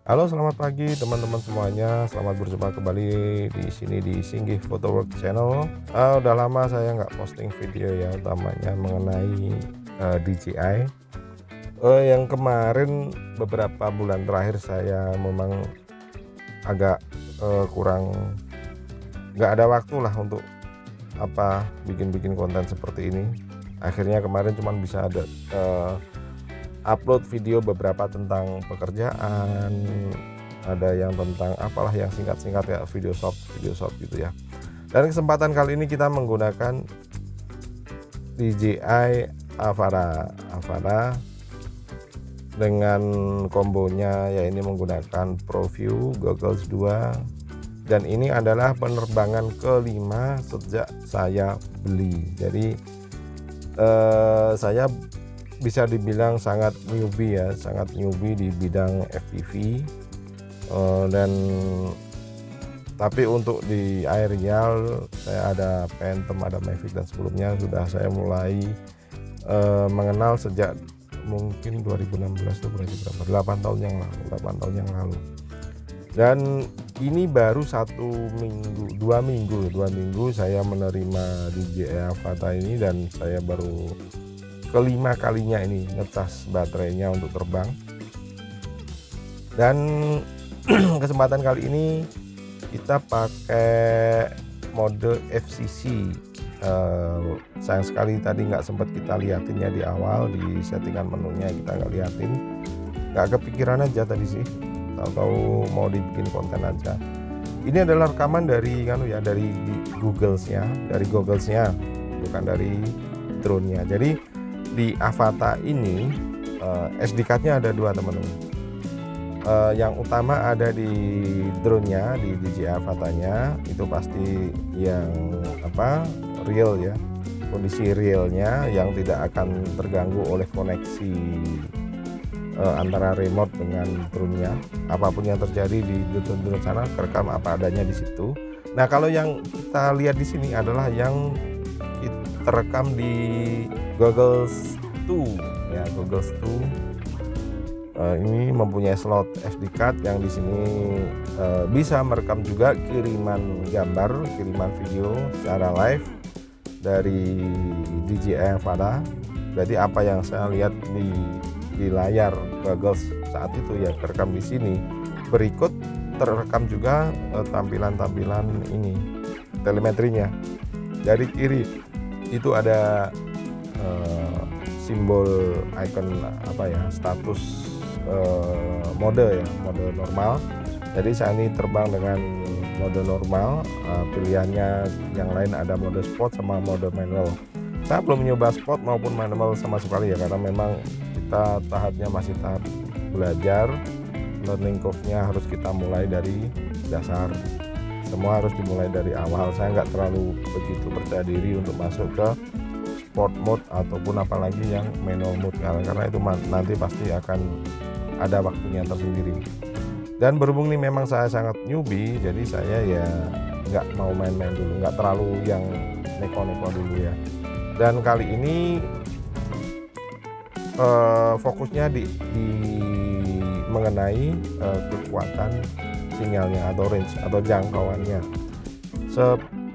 Halo, selamat pagi teman-teman semuanya. Selamat berjumpa kembali di sini di Singgih Photowork Channel. Udah lama saya nggak posting video ya, utamanya mengenai DJI. Yang kemarin beberapa bulan terakhir saya memang agak kurang nggak ada waktu lah untuk bikin konten seperti ini. Akhirnya kemarin cuman bisa ada upload video beberapa tentang pekerjaan, ada yang tentang apalah yang singkat-singkat ya, video short gitu ya. Dan kesempatan kali ini kita menggunakan DJI Avata dengan kombonya, ya ini menggunakan ProView Goggles 2, dan ini adalah penerbangan kelima sejak saya beli. Jadi saya bisa dibilang sangat newbie di bidang FPV, dan tapi untuk di aerial saya ada Phantom, ada Mavic, dan sebelumnya sudah saya mulai mengenal sejak mungkin 2016 itu berarti berapa, 8 tahun yang lalu. Dan ini baru 2 minggu saya menerima DJI Avata ini, dan saya baru kelima kalinya ini ngecas baterainya untuk terbang. Dan kesempatan kali ini kita pakai mode FCC. Sayang sekali tadi nggak sempat kita liatin ya di awal, di settingan menunya kita nggak liatin, nggak kepikiran aja tadi sih, tahu-tahu mau dibikin konten aja. Ini adalah rekaman dari dari Googlesnya, bukan dari drone-nya. Jadi di Avata ini SD card-nya ada 2 teman-teman. Yang utama ada di drone-nya, di DJI Avata-nya, itu pasti yang real ya, kondisi realnya yang tidak akan terganggu oleh koneksi antara remote dengan drone-nya. Apapun yang terjadi di drone sana kerekam apa adanya di situ. Nah, kalau yang kita lihat di sini adalah yang terekam di Goggles 2 ya, Goggles 2. Ini mempunyai slot SD card yang di sini bisa merekam juga kiriman gambar, kiriman video secara live dari DJI Avata. Jadi apa yang saya lihat di layar Goggles saat itu ya terekam di sini. Berikut terekam juga tampilan-tampilan ini, telemetrinya. Dari kiri itu ada simbol icon status mode normal. Jadi saya ini terbang dengan mode normal, pilihannya yang lain ada mode sport sama mode manual. Saya belum mencoba sport maupun manual sama sekali ya, karena memang kita tahapnya masih tahap belajar. Learning curve-nya harus kita mulai dari dasar, semua harus dimulai dari awal. Saya nggak terlalu begitu percaya diri untuk masuk ke sport mode ataupun apalagi yang manual mode, karena itu nanti pasti akan ada waktunya tersendiri. Dan berhubung ini memang saya sangat newbie, jadi saya ya nggak mau main-main dulu, nggak terlalu yang neko-neko dulu ya. Dan kali ini fokusnya di mengenai kekuatan sinyalnya atau range atau jangkauannya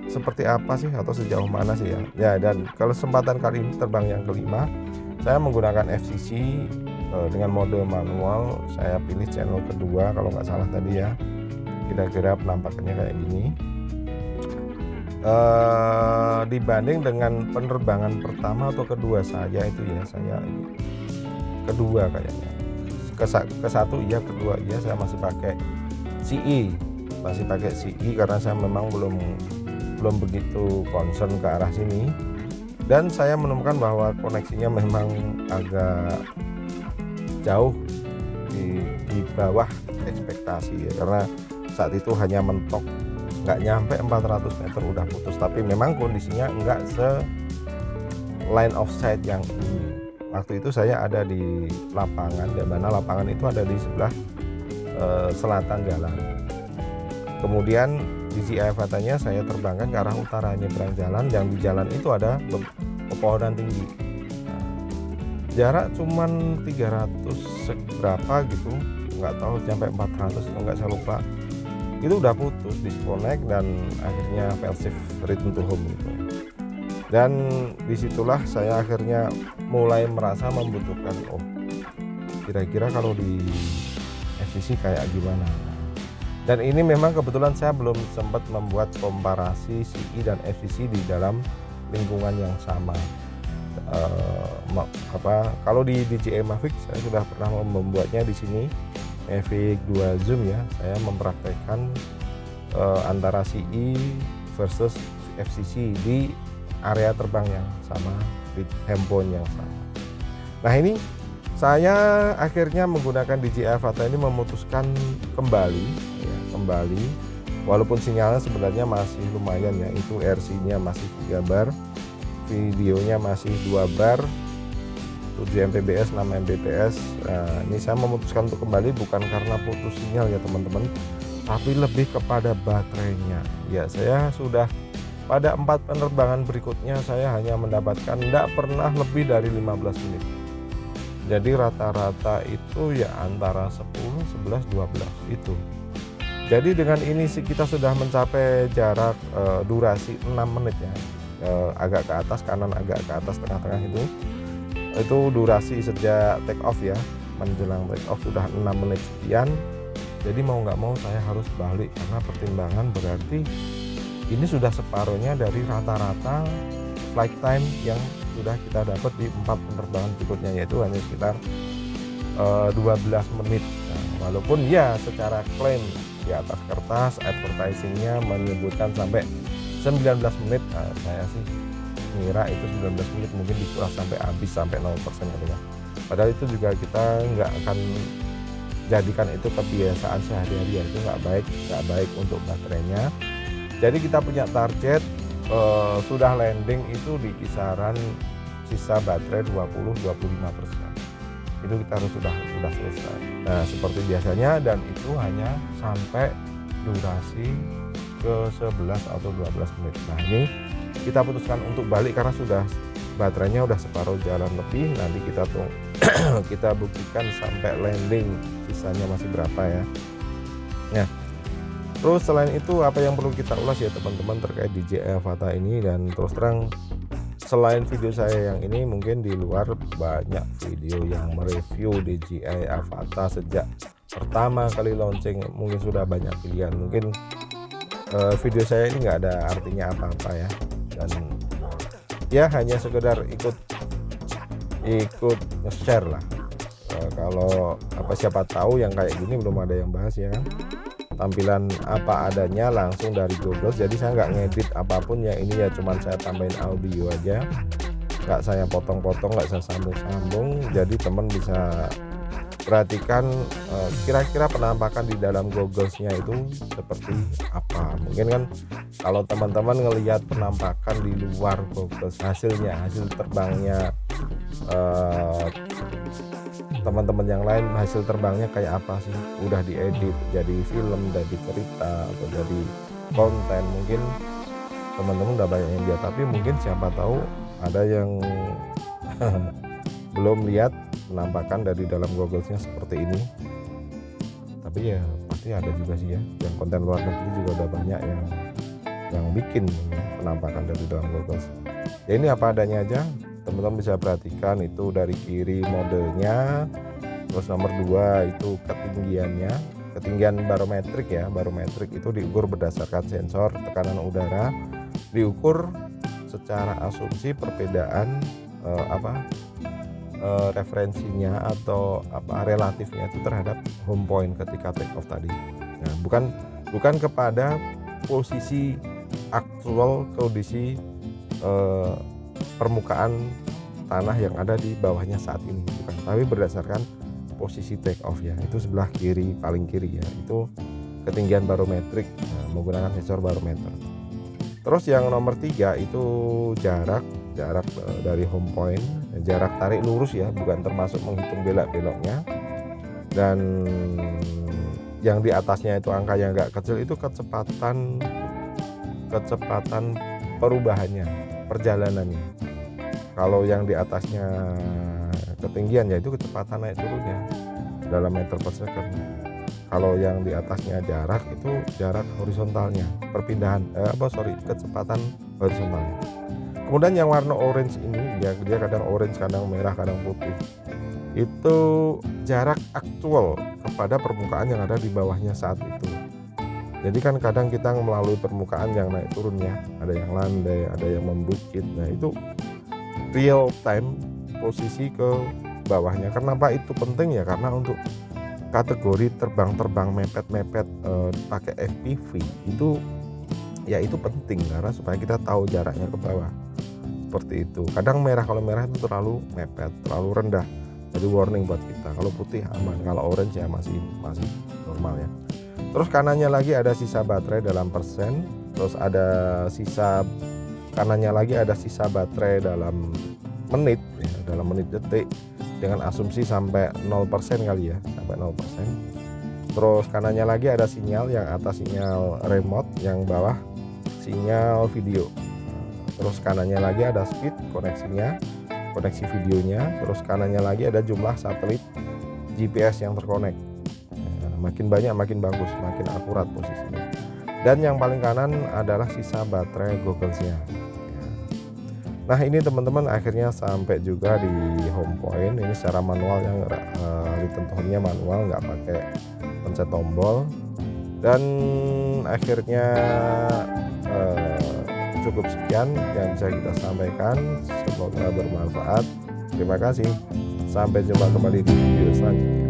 seperti apa sih, atau sejauh mana sih ya. Dan kalau kesempatan kali ini terbang yang kelima, saya menggunakan FCC dengan mode manual. Saya pilih channel kedua kalau nggak salah tadi ya, kira-kira penampakannya kayak gini. Dibanding dengan penerbangan pertama atau kedua saya itu ya, saya kedua kayaknya, ke satu iya, kedua iya, saya masih pakai CE karena saya memang belum begitu concern ke arah sini. Dan saya menemukan bahwa koneksinya memang agak jauh di bawah ekspektasi ya, karena saat itu hanya mentok, nggak nyampe 400 meter udah putus. Tapi memang kondisinya nggak se line of sight yang ini. Waktu itu saya ada di lapangan, di mana lapangan itu ada di sebelah selatan jalan. Kemudian DJI Avata-nya saya terbangkan ke arah utara, nyebrang jalan, yang di jalan itu ada pepohonan tinggi. Jarak cuman 300 berapa gitu, nggak tahu sampai 400 atau nggak, saya lupa, itu udah putus, disconnect, dan akhirnya fail safe return to home gitu. Dan disitulah saya akhirnya mulai merasa membutuhkan, oh kira-kira kalau di FCC kayak gimana. Dan ini memang kebetulan saya belum sempat membuat komparasi CE dan FCC di dalam lingkungan yang sama. Kalau di DJI Mavic saya sudah pernah membuatnya di sini, Mavic 2 Zoom ya, saya mempraktekkan antara CE versus FCC di area terbang yang sama, di handphone yang sama. Nah ini saya akhirnya menggunakan DJI Avata ini memutuskan kembali, walaupun sinyalnya sebenarnya masih lumayan ya, itu RC-nya masih 3 bar, videonya masih 2 bar, 7 Mbps, 6 Mbps. Nah, ini saya memutuskan untuk kembali bukan karena putus sinyal ya teman-teman, tapi lebih kepada baterainya. Ya, saya sudah pada 4 penerbangan berikutnya saya hanya mendapatkan tidak pernah lebih dari 15 menit. Jadi rata-rata itu ya antara 10, 11, 12 itu. Jadi dengan ini kita sudah mencapai jarak durasi 6 menit ya, agak ke atas kanan, agak ke atas tengah-tengah itu durasi sejak take off ya, menjelang take off sudah 6 menit sekian. Jadi mau nggak mau saya harus balik karena pertimbangan berarti ini sudah separuhnya dari rata-rata flight time yang sudah kita dapat di 4 penerbangan berikutnya, yaitu hanya sekitar 12 menit. Nah, walaupun ya secara klaim di atas kertas advertisingnya menyebutkan sampai 19 menit, nah, saya sih ngira itu 19 menit mungkin dikuras sampai habis, sampai 0% gitu ya. Padahal itu juga kita nggak akan jadikan itu kebiasaan sehari-hari ya, itu nggak baik untuk baterainya. Jadi kita punya target sudah landing itu di kisaran sisa baterai 20-25%. Itu kita harus sudah selesai. Nah seperti biasanya, dan itu hanya sampai durasi ke 11 atau 12 menit. Nah ini kita putuskan untuk balik karena sudah baterainya udah separuh jalan lebih. Nanti kita kita buktikan sampai landing sisanya masih berapa ya. Nah terus selain itu apa yang perlu kita ulas ya teman-teman terkait DJI Avata ini. Dan terus terang selain video saya yang ini, mungkin di luar banyak video yang mereview DJI Avata sejak pertama kali launching, mungkin sudah banyak pilihan. Mungkin video saya ini nggak ada artinya apa-apa ya, dan ya hanya sekedar ikut nge-share lah. Kalau siapa tahu yang kayak gini belum ada yang bahas ya kan, tampilan apa adanya langsung dari Google. Jadi saya nggak ngedit apapun ya, ini ya cuman saya tambahin audio aja, nggak saya potong-potong, nggak saya sambung-sambung. Jadi teman bisa perhatikan kira-kira penampakan di dalam goggles-nya itu seperti apa. Mungkin kan kalau teman-teman ngelihat penampakan di luar goggles, hasil terbangnya teman-teman yang lain, hasil terbangnya kayak apa sih, udah diedit jadi film, jadi cerita, atau jadi konten, mungkin teman-teman udah banyak yang lihat. Tapi mungkin siapa tahu ada yang belum lihat penampakan dari dalam gogglesnya seperti ini. Tapi ya pasti ada juga sih ya, yang konten luar negeri juga udah banyak yang bikin penampakan dari dalam goggles. Ya ini apa adanya aja, teman-teman bisa perhatikan itu dari kiri modelnya. Terus nomor 2 itu ketinggian barometrik ya. Barometrik itu diukur berdasarkan sensor tekanan udara, diukur secara asumsi perbedaan referensinya atau relatifnya itu terhadap home point ketika take off tadi. Nah, bukan kepada posisi aktual kondisi permukaan tanah yang ada di bawahnya saat ini, bukan, tapi berdasarkan posisi take off ya. Itu sebelah kiri, paling kiri ya, itu ketinggian barometrik menggunakan sensor barometer. Terus yang nomor 3 itu jarak dari home point, jarak tarik lurus ya, bukan termasuk menghitung belok-beloknya. Dan yang di atasnya itu angka yang agak kecil itu kecepatan perubahannya, perjalanannya. Kalau yang di atasnya ketinggian ya itu kecepatan naik turunnya. dalam meter per second. Kalau yang di atasnya jarak itu jarak horizontalnya, kecepatan horizontalnya. Kemudian yang warna orange ini dia kadang orange, kadang merah, kadang putih. Itu jarak aktual kepada permukaan yang ada di bawahnya saat itu. Jadi kan kadang kita melalui permukaan yang naik turunnya, ada yang landai, ada yang membukit. Nah, itu real time posisi ke bawahnya. Kenapa itu penting ya? Karena untuk kategori terbang mepet-mepet pakai FPV itu ya itu penting, karena supaya kita tahu jaraknya ke bawah. Seperti itu. Kadang merah, kalau merah itu terlalu mepet, terlalu rendah. Jadi warning buat kita. Kalau putih aman, kalau orange ya masih normal ya. Terus kanannya lagi ada sisa baterai dalam persen, terus ada sisa kanannya lagi ada sisa baterai dalam menit ya, dalam menit detik, dengan asumsi sampai 0% kali ya, sampai 0%. Terus kanannya lagi ada sinyal, yang atas sinyal remote, yang bawah sinyal video. Terus kanannya lagi ada speed koneksinya, koneksi videonya. Terus kanannya lagi ada jumlah satelit GPS yang terkonek. Makin banyak makin bagus, makin akurat posisinya. Dan yang paling kanan adalah sisa baterai gogglesnya. Nah, ini teman-teman akhirnya sampai juga di home point. Ini secara manual, yang ditentukannya manual, nggak pakai pencet tombol. Dan akhirnya cukup sekian yang bisa kita sampaikan, semoga bermanfaat. Terima kasih, sampai jumpa kembali di video selanjutnya.